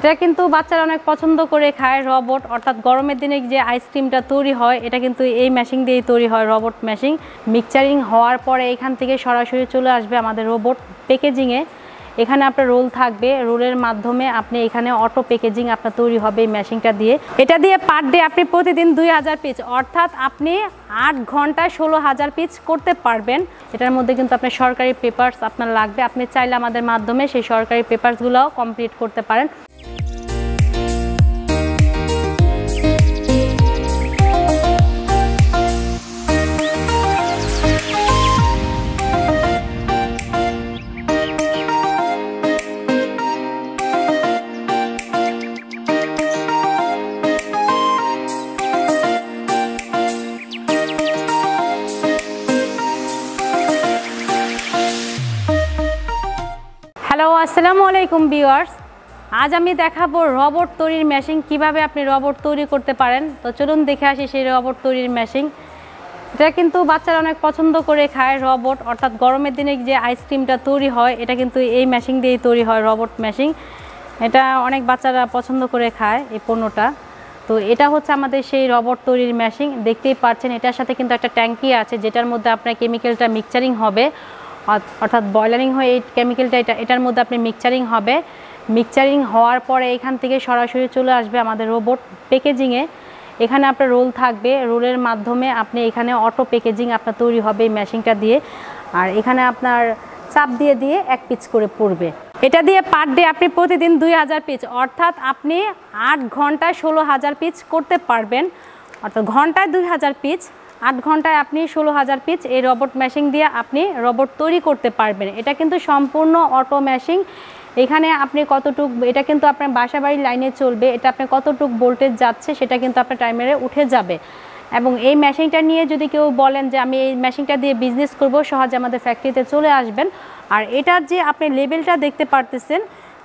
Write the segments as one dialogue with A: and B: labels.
A: এটা কিন্তু বাচ্চারা অনেক পছন্দ করে খায় রোবট, অর্থাৎ গরমের দিনে যে আইসক্রিমটা তৈরি হয় এটা কিন্তু এই মেশিন দিয়েই তৈরি হয়, রোবট মেশিন। মিক্সচারিং হওয়ার পরে এখান থেকে সরাসরি চলে আসবে আমাদের রোবট প্যাকেজিংয়ে। এখানে আপনার রোল থাকবে, রোলের মাধ্যমে আপনি এখানে অটো প্যাকেজিং আপনার তৈরি হবে এই মেশিনটা দিয়ে। এটা দিয়ে পার ডে আপনি প্রতিদিন 2000 পিস, অর্থাৎ আপনি 8 ঘন্টায় 16,000 পিস করতে পারবেন। এটার মধ্যে কিন্তু আপনার সরকারি পেপারস আপনার লাগবে, আপনি চাইলে আমাদের মাধ্যমে সেই সরকারি পেপারসগুলোও কমপ্লিট করতে পারেন। হ্যালো, আসসালামু আলাইকুম ভিউয়ার্স। আজ আমি দেখাবো রোবট তৈরির মেশিন, কিভাবে আপনি রোবট তৈরি করতে পারেন। তো চলুন দেখে আসি সেই রোবট তৈরির মেশিন। এটা কিন্তু বাচ্চারা অনেক পছন্দ করে খায় রোবট, অর্থাৎ গরমের দিনে যে আইসক্রিমটা তৈরি হয় এটা কিন্তু এই মেশিন দিয়েই তৈরি হয়, রোবট মেশিন। এটা অনেক বাচ্চারা পছন্দ করে খায় এই পণ্যটা। তো এটা হচ্ছে আমাদের সেই রোবট তৈরির মেশিন, দেখতেই পাচ্ছেন। এটার সাথে কিন্তু একটা ট্যাঙ্কি আছে যেটার মধ্যে আপনার কেমিক্যালটা মিক্সচারিং হবে, অর্থাৎ বয়লারিং হয়ে এই কেমিক্যালটা এটার মধ্যে আপনি মিক্সচারিং হবে। মিক্সচারিং হওয়ার পরে এখান থেকে সরাসরি চলে আসবে আমাদের রোবট প্যাকেজিংয়ে। এখানে আপনার রোল থাকবে, রোলের মাধ্যমে আপনি এখানে অটো প্যাকেজিং আপনার তৈরি হবে এই মেশিনটা দিয়ে। আর এখানে আপনার চাপ দিয়ে দিয়ে 1 পিস করে পড়বে। এটা দিয়ে পার ডে আপনি প্রতিদিন 2000 পিস, অর্থাৎ আপনি 8 ঘন্টায় 16,000 পিস করতে পারবেন। অর্থাৎ ঘন্টায় 2000 পিস, 8 ঘন্টায় আপনি 16,000 পিস এই রোবট মেশিন দিয়ে আপনি রোবট তৈরি করতে পারবেন। এটা কিন্তু সম্পূর্ণ অটো মেশিন। এখানে আপনি কতটুক, এটা কিন্তু আপনার বাসা বাড়ির লাইনে চলবে, এটা আপনি কতটুক ভোল্টেজ যাচ্ছে সেটা কিন্তু আপনার টাইমারে উঠে যাবে। এবং এই মেশিনটা নিয়ে যদি কেউ বলেন যে আমি এই মেশিনটা দিয়ে বিজনেস করব, সহজে আমাদের ফ্যাক্টরিতে চলে আসবেন। আর এটার যে আপনি লেবেলটা দেখতে পারতেছেন,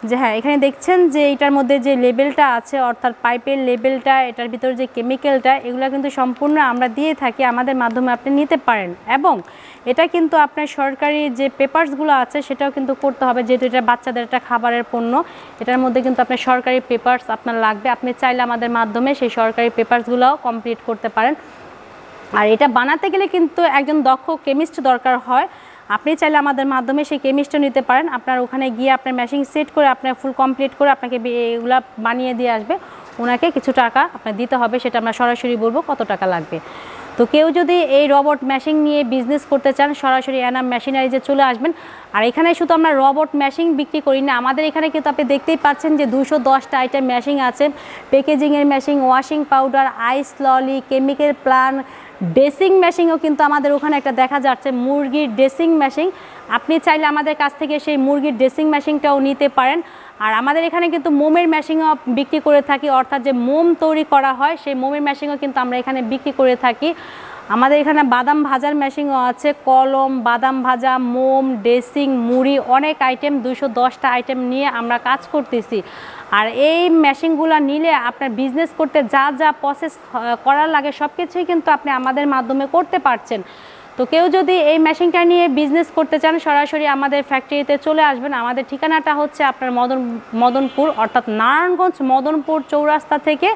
A: যে হ্যাঁ এখানে দেখছেন যে এটার মধ্যে যে লেবেলটা আছে, অর্থাৎ পাইপের লেবেলটা, এটার ভিতরে যে কেমিক্যালটা, এগুলো কিন্তু সম্পূর্ণ আমরা দিয়ে থাকি, আমাদের মাধ্যমে আপনি নিতে পারেন। এবং এটা কিন্তু আপনার সরকারি যে পেপারসগুলো আছে সেটাও কিন্তু করতে হবে, যেহেতু এটা বাচ্চাদের একটা খাবারের পণ্য। এটার মধ্যে কিন্তু আপনার সরকারি পেপারস আপনার লাগবে, আপনি চাইলে আমাদের মাধ্যমে সেই সরকারি পেপারসগুলোও কমপ্লিট করতে পারেন। আর এটা বানাতে গেলে কিন্তু একজন দক্ষ কেমিস্ট দরকার হয়, আপনি চাইলে আমাদের মাধ্যমে সেই কেমিস্টটা নিতে পারেন। আপনার ওখানে গিয়ে আপনার মেশিন সেট করে আপনার ফুল কমপ্লিট করে আপনাকে এগুলা বানিয়ে দিয়ে আসবে, ওনাকে কিছু টাকা আপনার দিতে হবে, সেটা আমরা সরাসরি বলবো কত টাকা লাগবে। তো কেউ যদি এই রোবট মেশিন নিয়ে বিজনেস করতে চান, সরাসরি এনাম মেশিনারিজে চলে আসবেন। আর এখানে শুধু আমরা রোবট মেশিন বিক্রি করি না, আমাদের এখানে কিন্তু আপনি দেখতেই পাচ্ছেন যে 210টা আইটেম মেশিন আছে। প্যাকেজিংয়ের মেশিন, ওয়াশিং পাউডার, আইস ললি, কেমিক্যাল প্লান, ড্রেসিং মেশিনও কিন্তু আমাদের ওখানে একটা দেখা যাচ্ছে, মুরগির ড্রেসিং মেশিন। আপনি চাইলে আমাদের কাছ থেকে সেই মুরগির ড্রেসিং মেশিনটাও নিতে পারেন। আর আমাদের এখানে কিন্তু মোমের মেশিনও বিক্রি করে থাকি, অর্থাৎ যে মোম তৈরি করা হয় সেই মোমের মেশিনও কিন্তু আমরা এখানে বিক্রি করে থাকি। আমাদের এখানে বাদাম ভাজার মেশিনও আছে, কলম, বাদাম ভাজা, মোম, ড্রেসিং, মুড়ি, অনেক আইটেম, 210টা আইটেম নিয়ে আমরা কাজ করতেছি। আর এই মেশিনগুলো নিলে আপনার বিজনেস করতে যা যা প্রসেস করার লাগে সব কিছুই কিন্তু আপনি আমাদের মাধ্যমে করতে পারছেন। তো কেউ যদি এই মেশিনটা নিয়ে বিজনেস করতে চান, সরাসরি আমাদের ফ্যাক্টরিতে চলে আসবেন। আমাদের ঠিকানাটা হচ্ছে আপনার মদনপুর, অর্থাৎ নারায়ণগঞ্জ মদনপুর চৌরাস্তা থেকে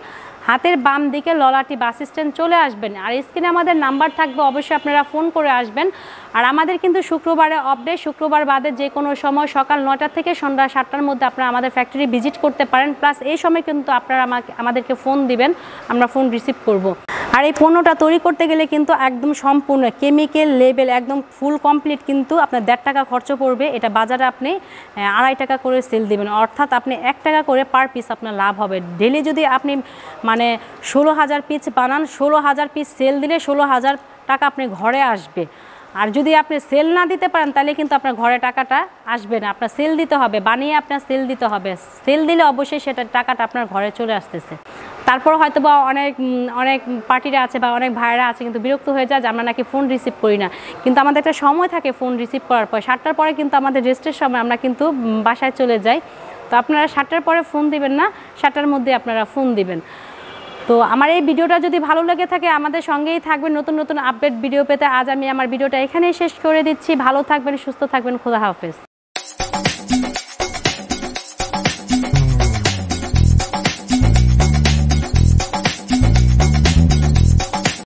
A: হাতের বাম দিকে ললাটি বাস স্ট্যান্ড চলে আসবেন। আর স্ক্রিনে আমাদের নাম্বার থাকবে, অবশ্যই আপনারা ফোন করে আসবেন। আর আমাদের কিন্তু শুক্রবারে অফ ডে, শুক্রবার বাদে যে কোনো সময় সকাল 9টা থেকে সন্ধ্যা 7টার মধ্যে আপনারা আমাদের ফ্যাক্টরি ভিজিট করতে পারেন। প্লাস এই সময় কিন্তু আপনারা আমাদেরকে ফোন দিবেন, আমরা ফোন রিসিভ করব। আর এই পণ্যটা তৈরি করতে গেলে কিন্তু একদম সম্পূর্ণ কেমিক্যাল লেবেল একদম ফুল কমপ্লিট, কিন্তু আপনার 1.5 টাকা খরচ পড়বে। এটা বাজারে আপনি 2.5 টাকা করে সেল দিবেন, অর্থাৎ আপনি 1 টাকা করে পার পিস আপনার লাভ হবে। ডেলি যদি আপনি মানে 16,000 পিস বানান, 16,000 পিস সেল দিলে 16,000 টাকা আপনি ঘরে আসবে। আর যদি আপনি সেল না দিতে পারেন তাহলে কিন্তু আপনার ঘরে টাকাটা আসবে না, আপনার সেল দিতে হবে, বানিয়ে আপনার সেল দিতে হবে। সেল দিলে অবশ্যই সেটা টাকাটা আপনার ঘরে চলে আসতেছে। তারপর হয়তো বা অনেক পার্টিরা আছে বা অনেক ভাইরা আছে কিন্তু বিরক্ত হয়ে যায় যে আমরা নাকি ফোন রিসিভ করি না, কিন্তু আমাদের একটা সময় থাকে ফোন রিসিভ করার পর। 7টার পরে কিন্তু আমাদের রেস্টের সময়, আমরা কিন্তু বাসায় চলে যাই। তো আপনারা 7টার পরে ফোন দিবেন না, 7টার মধ্যে আপনারা ফোন দিবেন। তো আমার এই ভিডিওটা যদি ভালো লেগে থাকে আমাদের সঙ্গেই থাকবেন নতুন নতুন আপডেট ভিডিও পেতে। আজ আমি আমার ভিডিওটা এখানেই শেষ করে দিচ্ছি। ভালো থাকবেন, সুস্থ থাকবেন, খোদা হাফেজ।